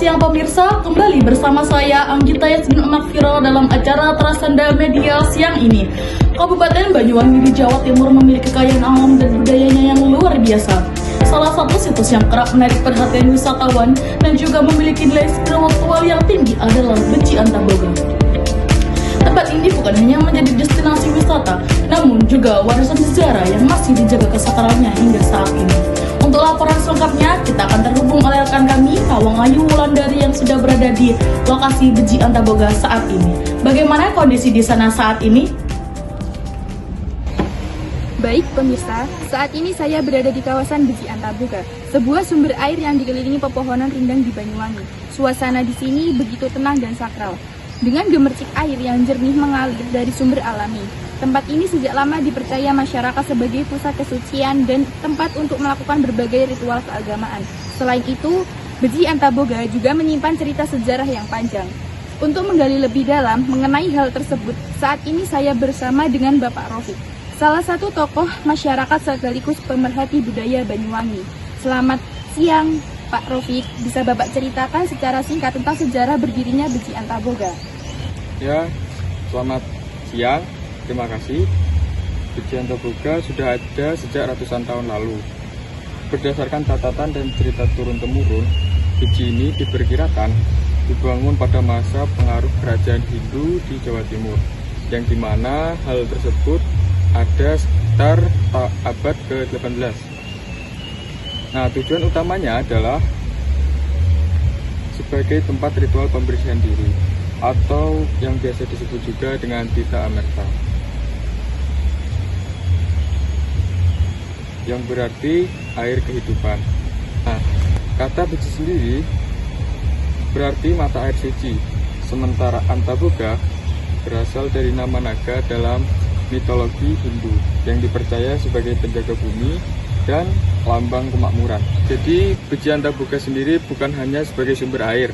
siang pemirsa, kembali bersama saya Anggita Yasmin Makfiro dalam acara Trasanda Media siang ini. Kabupaten Banyuwangi di Jawa Timur memiliki kekayaan alam dan budayanya yang luar biasa. Salah satu situs yang kerap menarik perhatian wisatawan dan juga memiliki nilai spiritual yang tinggi adalah Beji Antaboga. Tempat ini bukan hanya menjadi destinasi wisata, namun juga warisan sejarah yang masih dijaga kesakralannya hingga saat ini. Untuk laporan selengkapnya, kita akan terhubung oleh rekan kami, Kawang Ayu Wulandari yang sudah berada di lokasi Beji Antaboga saat ini. Bagaimana kondisi di sana saat ini? Baik pemirsa, saat ini saya berada di kawasan Beji Antaboga, sebuah sumber air yang dikelilingi pepohonan rindang di Banyuwangi. Suasana di sini begitu tenang dan sakral, dengan gemercik air yang jernih mengalir dari sumber alami. Tempat ini sejak lama dipercaya masyarakat sebagai pusat kesucian dan tempat untuk melakukan berbagai ritual keagamaan. Selain itu, Beji Antaboga juga menyimpan cerita sejarah yang panjang. Untuk menggali lebih dalam mengenai hal tersebut, saat ini saya bersama dengan Bapak Rofik, salah satu tokoh masyarakat sekaligus pemerhati budaya Banyuwangi. Selamat siang, Pak Rofik. Bisa Bapak ceritakan secara singkat tentang sejarah berdirinya Beji Antaboga? Ya, selamat siang. Terima kasih. Beji Antaboga sudah ada sejak ratusan tahun lalu. Berdasarkan catatan dan cerita turun-temurun, Beji ini diperkirakan dibangun pada masa pengaruh kerajaan Hindu di Jawa Timur, yang dimana hal tersebut ada sekitar abad ke-18. Nah, tujuan utamanya adalah sebagai tempat ritual pembersihan diri, atau yang biasa disebut juga dengan Tita Amerta, yang berarti air kehidupan. Nah, kata Beji sendiri berarti mata air suci, sementara Antaboga berasal dari nama naga dalam mitologi Hindu yang dipercaya sebagai penjaga bumi dan lambang kemakmuran. Jadi Beji Antaboga sendiri bukan hanya sebagai sumber air,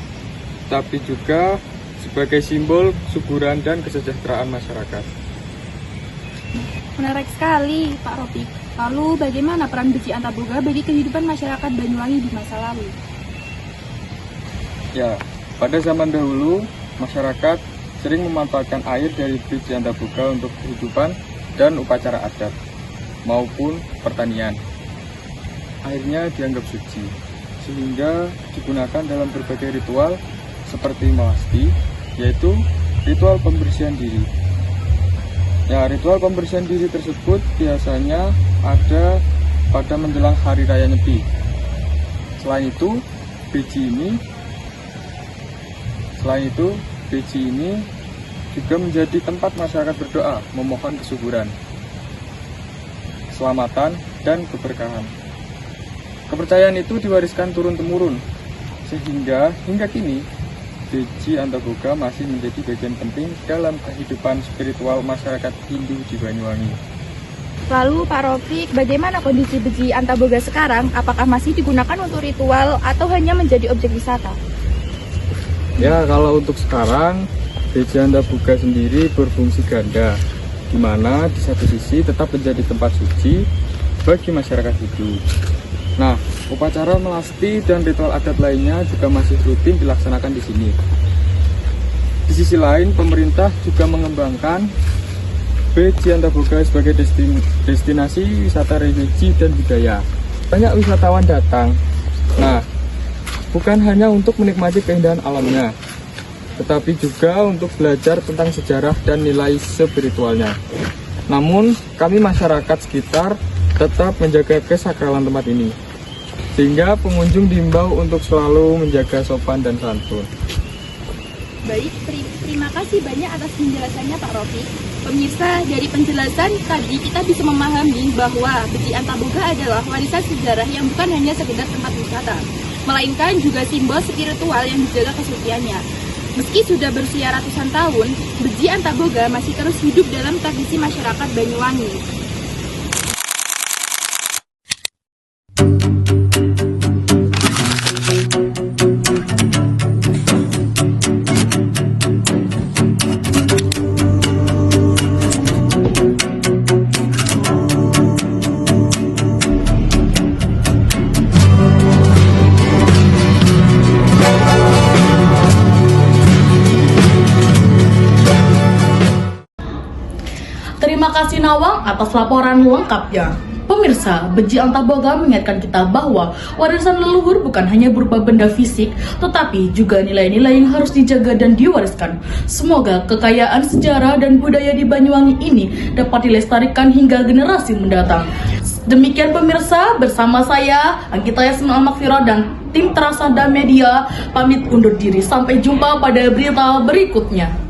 tapi juga sebagai simbol kesuburan dan kesejahteraan masyarakat. Menarik sekali, Pak Rofik. Lalu bagaimana peran Beji Antaboga bagi kehidupan masyarakat Banyuwangi di masa lalu? Ya, pada zaman dahulu masyarakat sering memanfaatkan air dari Beji Antaboga untuk kehidupan dan upacara adat maupun pertanian. Airnya dianggap suci, sehingga digunakan dalam berbagai ritual seperti melasti, yaitu ritual pembersihan diri. Ya, ritual pembersihan diri tersebut biasanya ada pada menjelang Hari Raya Nyepi. Selain itu, Beji ini juga menjadi tempat masyarakat berdoa memohon kesuburan, keselamatan, dan keberkahan. Kepercayaan itu diwariskan turun-temurun, sehingga hingga kini Beji Antaboga masih menjadi bagian penting dalam kehidupan spiritual masyarakat Hindu di Banyuwangi. Lalu Pak Rofik, bagaimana kondisi Beji Antaboga sekarang? Apakah masih digunakan untuk ritual atau hanya menjadi objek wisata? Ya, kalau untuk sekarang Beji Antaboga sendiri berfungsi ganda, di mana di satu sisi tetap menjadi tempat suci bagi masyarakat Hindu. Nah, upacara melasti dan ritual adat lainnya juga masih rutin dilaksanakan di sini. Di sisi lain, pemerintah juga mengembangkan Beji Antaboga sebagai destinasi wisata religi dan budaya. Banyak wisatawan datang. Nah, bukan hanya untuk menikmati keindahan alamnya, tetapi juga untuk belajar tentang sejarah dan nilai spiritualnya. Namun, kami masyarakat sekitar tetap menjaga kesakralan tempat ini, sehingga pengunjung diimbau untuk selalu menjaga sopan dan santun. Baik, terima kasih banyak atas penjelasannya Pak Rofik. Pemirsa, dari penjelasan tadi kita bisa memahami bahwa Beji Antaboga adalah warisan sejarah yang bukan hanya sekedar tempat wisata, melainkan juga simbol spiritual yang dijaga kesuciannya. Meski sudah berusia ratusan tahun, Beji Antaboga masih terus hidup dalam tradisi masyarakat Banyuwangi. Terima kasih Nawang atas laporan lengkapnya. Pemirsa, Beji Antaboga mengingatkan kita bahwa warisan leluhur bukan hanya berupa benda fisik, tetapi juga nilai-nilai yang harus dijaga dan diwariskan. Semoga kekayaan sejarah dan budaya di Banyuwangi ini dapat dilestarikan hingga generasi mendatang. Demikian pemirsa, bersama saya Anggita Yasmin Al-Makfira dan tim Trasanda Media pamit undur diri. Sampai jumpa pada berita berikutnya.